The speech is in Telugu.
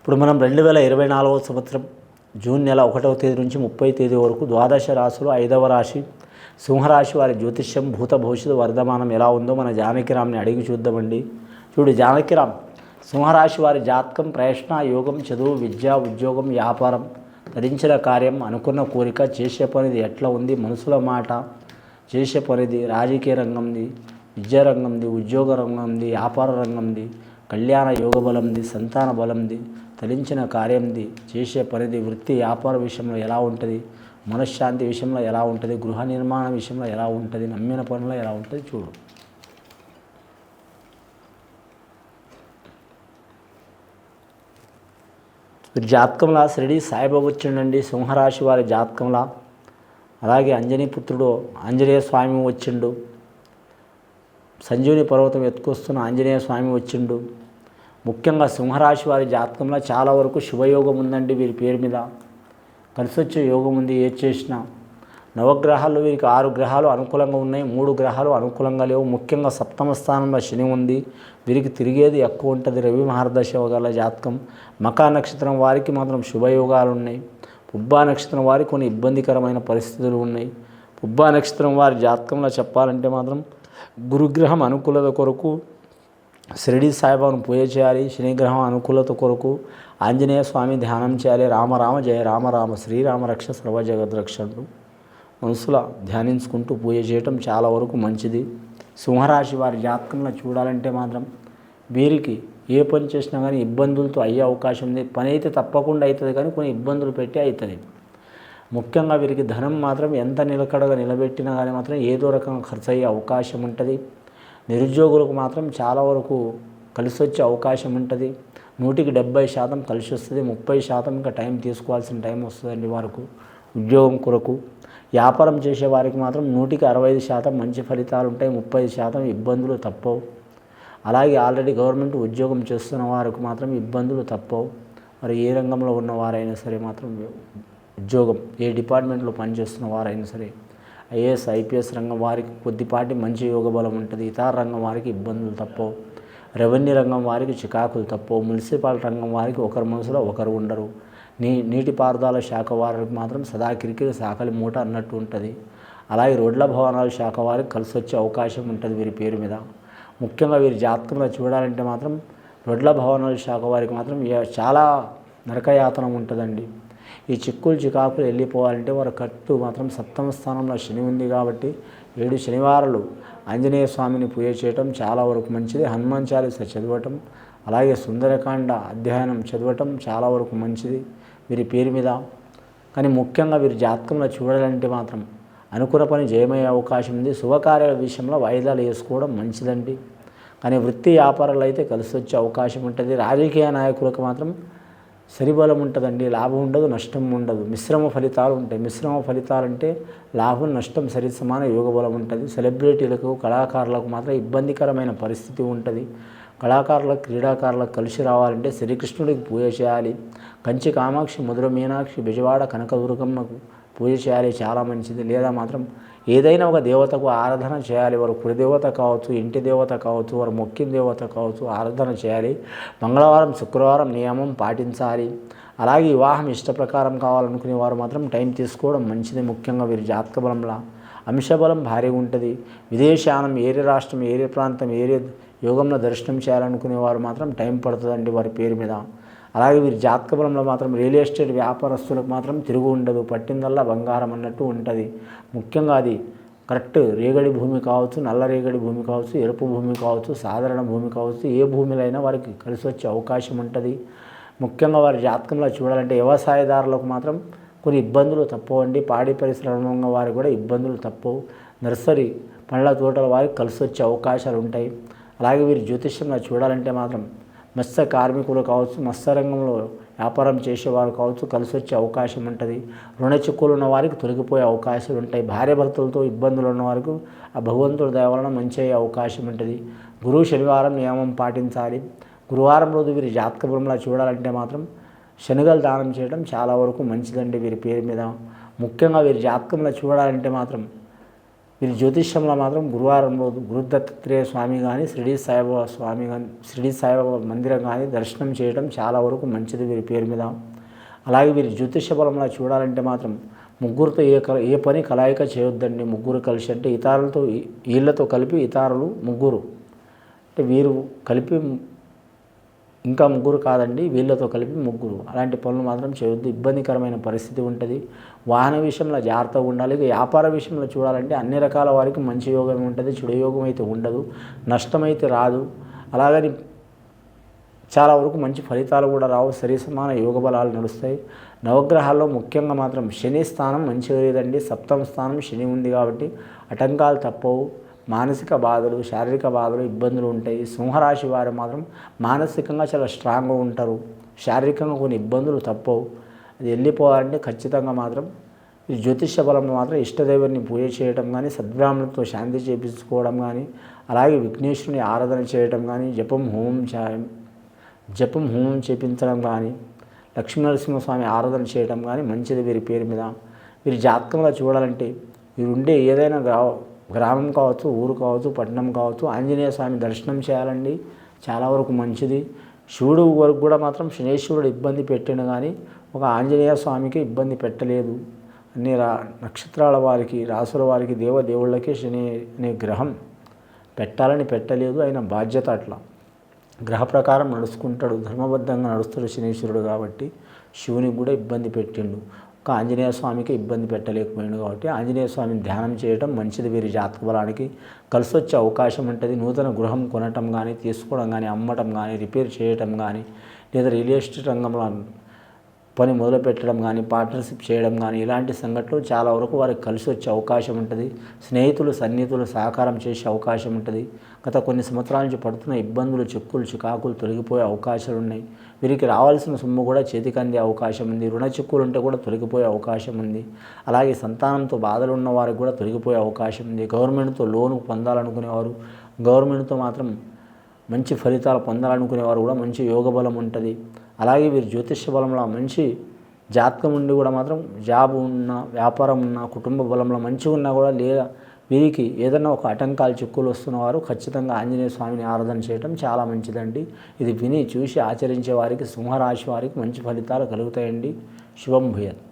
ఇప్పుడు మనం 2024వ సంవత్సరం జూన్ నెల 1వ తేదీ నుంచి 30వ తేదీ వరకు ద్వాదశ రాశులు 5వ రాశి సింహరాశి వారి జ్యోతిష్యం భూత భవిష్యత్తు వర్ధమానం ఎలా ఉందో మన జానకిరామ్ని అడిగి చూద్దామండి. చూడు జానకిరామ్, సింహరాశి వారి జాతకం ప్రయత్న యోగం, చదువు, విద్య, ఉద్యోగం, వ్యాపారం, ధరించిన కార్యం, అనుకున్న కోరిక, చేసే పనిది ఎట్లా ఉంది, మనసుల మాట, చేసే పనిది, రాజకీయ రంగంది, విద్యా రంగంది, ఉద్యోగ రంగంది, వ్యాపార రంగంది, కళ్యాణ యోగ బలంది, సంతాన బలంది, తలించిన కార్యంది, చేసే పనిది, వృత్తి వ్యాపార విషయంలో ఎలా ఉంటుంది, మనశ్శాంతి విషయంలో ఎలా ఉంటుంది, గృహ నిర్మాణ విషయంలో ఎలా ఉంటుంది, నమ్మిన పనుల్లో ఎలా ఉంటుంది చూడు. జాతకంలా షిరిడి సాయిబాబా వచ్చిండండి సింహరాశి వారి జాతకంలా. అలాగే అంజనీపుత్రుడు ఆంజనేయ స్వామి వచ్చిండు, సంజీవుని పర్వతం ఎత్తుకొస్తున్న ఆంజనేయ స్వామి వచ్చిండు. ముఖ్యంగా సింహరాశి వారి జాతకంలో చాలా వరకు శుభయోగం ఉందండి. వీరి పేరు మీద కలిసి వచ్చే యోగం ఉంది. ఏది చేసినా నవగ్రహాల్లో వీరికి 6 గ్రహాలు అనుకూలంగా ఉన్నాయి, 3 గ్రహాలు అనుకూలంగా లేవు. ముఖ్యంగా సప్తమ స్థానంలో శని ఉంది. వీరికి తిరిగేది ఎక్కువ ఉంటుంది. రవి మహర్దశ గల జాతకం. మకా నక్షత్రం వారికి మాత్రం శుభయోగాలు ఉన్నాయి. పుబ్బా నక్షత్రం వారికి కొన్ని ఇబ్బందికరమైన పరిస్థితులు ఉన్నాయి. పుబ్బా నక్షత్రం వారి జాతకంలో చెప్పాలంటే మాత్రం గురుగ్రహం అనుకూలత కొరకు షిరిడి సాయిబాబాను పూజ చేయాలి. శనిగ్రహం అనుకూలత కొరకు ఆంజనేయ స్వామి ధ్యానం చేయాలి. రామరామ జయ రామరామ శ్రీరామ రక్ష సర్వ జగద్రక్షణలు మనసులో ధ్యానించుకుంటూ పూజ చేయటం చాలా వరకు మంచిది. సింహరాశి వారి జాతకంలో చూడాలంటే మాత్రం వీరికి ఏ పని చేసినా కానీ ఇబ్బందులతో అయ్యే అవకాశం ఉంది. పని అయితే తప్పకుండా అవుతుంది, కానీ కొన్ని ఇబ్బందులు పెట్టి అవుతుంది. ముఖ్యంగా వీరికి ధనం మాత్రం ఎంత నిలకడగా నిలబెట్టినా కానీ మాత్రం ఏదో రకంగా ఖర్చు అయ్యే అవకాశం ఉంటుంది. నిరుద్యోగులకు మాత్రం చాలా వరకు కలిసి వచ్చే అవకాశం ఉంటుంది. 170% కలిసి వస్తుంది. 30% ఇంకా టైం తీసుకోవాల్సిన టైం వస్తుందండి వారికి ఉద్యోగం కొరకు. వ్యాపారం చేసే వారికి మాత్రం 165% మంచి ఫలితాలు ఉంటాయి. 30% ఇబ్బందులు తప్పవు. అలాగే ఆల్రెడీ గవర్నమెంట్ ఉద్యోగం చేస్తున్న వారికి మాత్రం ఇబ్బందులు తప్పవు. మరి ఏ రంగంలో ఉన్నవారైనా సరే మాత్రం ఉద్యోగం ఏ డిపార్ట్మెంట్లో పనిచేస్తున్న వారైనా సరే ఐఏఎస్ ఐపీఎస్ రంగం వారికి కొద్దిపాటి మంచి యోగ బలం ఉంటుంది. ఇతర రంగం వారికి ఇబ్బందులు తప్పవు. రెవెన్యూ రంగం వారికి చికాకులు తప్పవు. మున్సిపల్ రంగం వారికి ఒకరి మనసులో ఒకరు ఉండరు. నీటిపారుదల శాఖ వారికి మాత్రం సదా కిరికిరి సాకలి మూట అన్నట్టు ఉంటుంది. అలాగే రోడ్ల భవనాల శాఖ వారికి కలిసి వచ్చే అవకాశం ఉంటుంది వీరి పేరు మీద. ముఖ్యంగా వీరి జాతకంలో చూడాలంటే మాత్రం రోడ్ల భవనాల శాఖ వారికి మాత్రం చాలా నరకయాతనం ఉంటుందండి. ఈ చిక్కులు చికాకులు వెళ్ళిపోవాలంటే వారు కట్టు మాత్రం సప్తమ స్థానంలో శని ఉంది కాబట్టి 7 శనివారాలు ఆంజనేయ స్వామిని పూజ చేయటం చాలా వరకు మంచిది. హనుమాన్ చాలీస చదవటం, అలాగే సుందరకాండ అధ్యయనం చదవటం చాలా వరకు మంచిది వీరి పేరు మీద. కానీ ముఖ్యంగా వీరి జాతకంలో చూడాలంటే మాత్రం అనుకున్న పని జయమయ్యే అవకాశం ఉంది. శుభకార్యాల విషయంలో వాయిదాలు వేసుకోవడం మంచిదండి. కానీ వృత్తి వ్యాపారాలు అయితే కలిసి వచ్చే అవకాశం ఉంటుంది. రాజకీయ నాయకులకు మాత్రం సరిబలం ఉంటుందండి. లాభం ఉండదు, నష్టం ఉండదు. మిశ్రమ ఫలితాలు ఉంటాయి. మిశ్రమ ఫలితాలు అంటే లాభం నష్టం సరి సమాన యోగ బలం ఉంటుంది. సెలబ్రిటీలకు కళాకారులకు మాత్రం ఇబ్బందికరమైన పరిస్థితి ఉంటుంది. కళాకారులకు క్రీడాకారులకు కలిసి రావాలంటే శ్రీకృష్ణుడికి పూజ చేయాలి. కంచి కామాక్షి, మధుర మీనాక్షి, బెజవాడ కనకదుర్గమ్మకు పూజ చేయాలి, చాలా మంచిది. లేదా మాత్రం ఏదైనా ఒక దేవతకు ఆరాధన చేయాలి. వారు కులదేవత కావచ్చు, ఇంటి దేవత కావచ్చు, వారు మొక్కిన దేవత కావచ్చు, ఆరాధన చేయాలి. మంగళవారం శుక్రవారం నియమం పాటించాలి. అలాగే వివాహం ఇష్ట ప్రకారం కావాలనుకునే వారు మాత్రం టైం తీసుకోవడం మంచిది. ముఖ్యంగా వీరి జాతక బలంలో అంశబలం భారీగా ఉంటుంది. విదేశానం ఏరే రాష్ట్రం, ఏరే ప్రాంతం, ఏరే యోగంలో దర్శనం చేయాలనుకునే వారు మాత్రం టైం పడుతుందండి వారి పేరు మీద. అలాగే వీరి జాతక బలంలో మాత్రం రియల్ ఎస్టేట్ వ్యాపారస్తులకు మాత్రం తిరుగు ఉండదు. పట్టిందల్లా బంగారం అన్నట్టు ఉంటుంది. ముఖ్యంగా అది కరెక్ట్ రేగడి భూమి కావచ్చు, నల్ల రేగడి భూమి కావచ్చు, ఎరుపు భూమి కావచ్చు, సాధారణ భూమి కావచ్చు, ఏ భూమిలో అయినా వారికి కలిసి వచ్చే అవకాశం ఉంటుంది. ముఖ్యంగా వారి జాతకంలో చూడాలంటే వ్యవసాయదారులకు మాత్రం కొన్ని ఇబ్బందులు తప్పవండి. పాడి పరిశ్రమ వారికి కూడా ఇబ్బందులు తప్పవు. నర్సరీ పండ్ల తోటల వారికి కలిసి వచ్చే అవకాశాలు ఉంటాయి. అలాగే వీరి జ్యోతిష్యంలో చూడాలంటే మాత్రం మత్స్య కార్మికులు కావచ్చు, మత్స్య రంగంలో వ్యాపారం చేసేవారు కావచ్చు, కలిసి వచ్చే అవకాశం ఉంటుంది. రుణ చిక్కులు ఉన్న వారికి తొలగిపోయే అవకాశాలు ఉంటాయి. భార్యాభర్తలతో ఇబ్బందులు ఉన్న వారికి ఆ భగవంతుడి దయ వలన మంచి అయ్యే అవకాశం ఉంటుంది. గురువు శనివారం నియమం పాటించాలి. గురువారం రోజు వీరి జాతక బలంలో చూడాలంటే మాత్రం శనగలు దానం చేయడం చాలా వరకు మంచిదండి వీరి పేరు మీద. ముఖ్యంగా వీరి జాతకంలో చూడాలంటే మాత్రం వీరి జ్యోతిష్యంలో మాత్రం గురువారం రోజు గురుదత్తాత్రేయ స్వామి కానీ షిరిడి సాయిబాబా స్వామి కానీ షిరిడి సాయిబాబా మందిరం కానీ దర్శనం చేయడం చాలా వరకు మంచిది వీరి పేరు మీద. అలాగే వీరి జ్యోతిష బలంలో చూడాలంటే మాత్రం ముగ్గురితో ఏ పని కలాయిక చేయొద్దండి. ముగ్గురు కలిసి అంటే ఇతరులతో వీళ్ళతో కలిపి ఇతరులు ముగ్గురు అంటే వీరు కలిపి ఇంకా ముగ్గురు కాదండి, వీళ్ళతో కలిపి ముగ్గురు. అలాంటి పనులు మాత్రం చేయొద్దు, ఇబ్బందికరమైన పరిస్థితి ఉంటుంది. వాహన విషయంలో జాగ్రత్తగా ఉండాలి. ఇక వ్యాపార విషయంలో చూడాలంటే అన్ని రకాల వారికి మంచి యోగం ఉంటుంది, చెడు యోగం అయితే ఉండదు, నష్టమైతే రాదు. అలాగని చాలా వరకు మంచి ఫలితాలు కూడా రావు, సరిసమాన యోగ బలాలు నడుస్తాయి. నవగ్రహాల్లో ముఖ్యంగా మాత్రం శని స్థానం మంచిగా లేదండి. సప్తమ స్థానం శని ఉంది కాబట్టి ఆటంకాలు తప్పవు. మానసిక బాధలు, శారీరక బాధలు, ఇబ్బందులు ఉంటాయి. సింహరాశి వారు మాత్రం మానసికంగా చాలా స్ట్రాంగ్గా ఉంటారు, శారీరకంగా కొన్ని ఇబ్బందులు తప్పవు. అది వెళ్ళిపోవాలంటే ఖచ్చితంగా మాత్రం ఈ జ్యోతిష బలంలో మాత్రం ఇష్టదైవాన్ని పూజ చేయడం కానీ, సద్బ్రాహ్మణులతో శాంతి చేపించుకోవడం కానీ, అలాగే విఘ్నేశ్వరుని ఆరాధన చేయడం కానీ, జపం హోమం చేపించడం కానీ, లక్ష్మీనరసింహస్వామి ఆరాధన చేయడం కానీ మంచిది వీరి పేరు మీద. వీరి జాతకంలో చూడాలంటే వీరుండే ఏదైనా గ్రామం కావచ్చు, ఊరు కావచ్చు, పట్టణం కావచ్చు, ఆంజనేయ స్వామి దర్శనం చేయాలండి, చాలా వరకు మంచిది. శివుడు వరకు కూడా మాత్రం శనేశ్వరుడు ఇబ్బంది పెట్టిన కానీ ఒక ఆంజనేయ స్వామికి ఇబ్బంది పెట్టలేదు. అన్ని నక్షత్రాల వారికి, రాసుల వారికి, దేవుళ్ళకి శని అనే గ్రహం పెట్టాలని పెట్టలేదు, ఆయన బాధ్యత అట్లా గ్రహ ప్రకారం నడుచుకుంటాడు, ధర్మబద్ధంగా నడుస్తాడు శనీశ్వరుడు కాబట్టి శివునికి కూడా ఇబ్బంది పెట్టిండు. ఒక ఆంజనేయ స్వామికి ఇబ్బంది పెట్టలేకపోయాడు కాబట్టి ఆంజనేయ స్వామిని ధ్యానం చేయడం మంచిది. వీరి జాతక బలానికి కలిసి వచ్చే అవకాశం ఉంటుంది. నూతన గృహం కొనటం కానీ, తీసుకోవడం కానీ, అమ్మటం కానీ, రిపేర్ చేయటం కానీ, లేదా రియల్ ఎస్టేట్ రంగంలో పని మొదలుపెట్టడం కానీ, పార్ట్నర్షిప్ చేయడం కానీ, ఇలాంటి సంఘటనలు చాలా వరకు వారికి కలిసి వచ్చే అవకాశం ఉంటుంది. స్నేహితులు, సన్నిహితులు సహకారం చేసే అవకాశం ఉంటుంది. గత కొన్ని సంవత్సరాల నుంచి పడుతున్న ఇబ్బందులు, చిక్కులు, చికాకులు తొలగిపోయే అవకాశాలు ఉన్నాయి. వీరికి రావాల్సిన సొమ్ము కూడా చేతికి అందే అవకాశం ఉంది. రుణ చిక్కులు ఉంటే కూడా తొలగిపోయే అవకాశం ఉంది. అలాగే సంతానంతో బాధలు ఉన్న వారికి కూడా తొలగిపోయే అవకాశం ఉంది. గవర్నమెంట్తో లోను పొందాలనుకునేవారు, గవర్నమెంట్తో మాత్రం మంచి ఫలితాలు పొందాలనుకునేవారు కూడా మంచి యోగ బలం ఉంటుంది. అలాగే వీరి జ్యోతిష బలంలో మంచి జాతకం ఉండి కూడా మాత్రం జాబ్ ఉన్నా, వ్యాపారం ఉన్నా, కుటుంబ బలంలో మంచిగా ఉన్నా కూడా, లేదా వీరికి ఏదైనా ఒక ఆటంకాలు, చిక్కులు వస్తున్నవారు ఖచ్చితంగా ఆంజనేయ స్వామిని ఆరాధన చేయడం చాలా మంచిదండి. ఇది విని చూసి ఆచరించే వారికి, సింహరాశి వారికి మంచి ఫలితాలు కలుగుతాయండి. శుభం భూయాత్.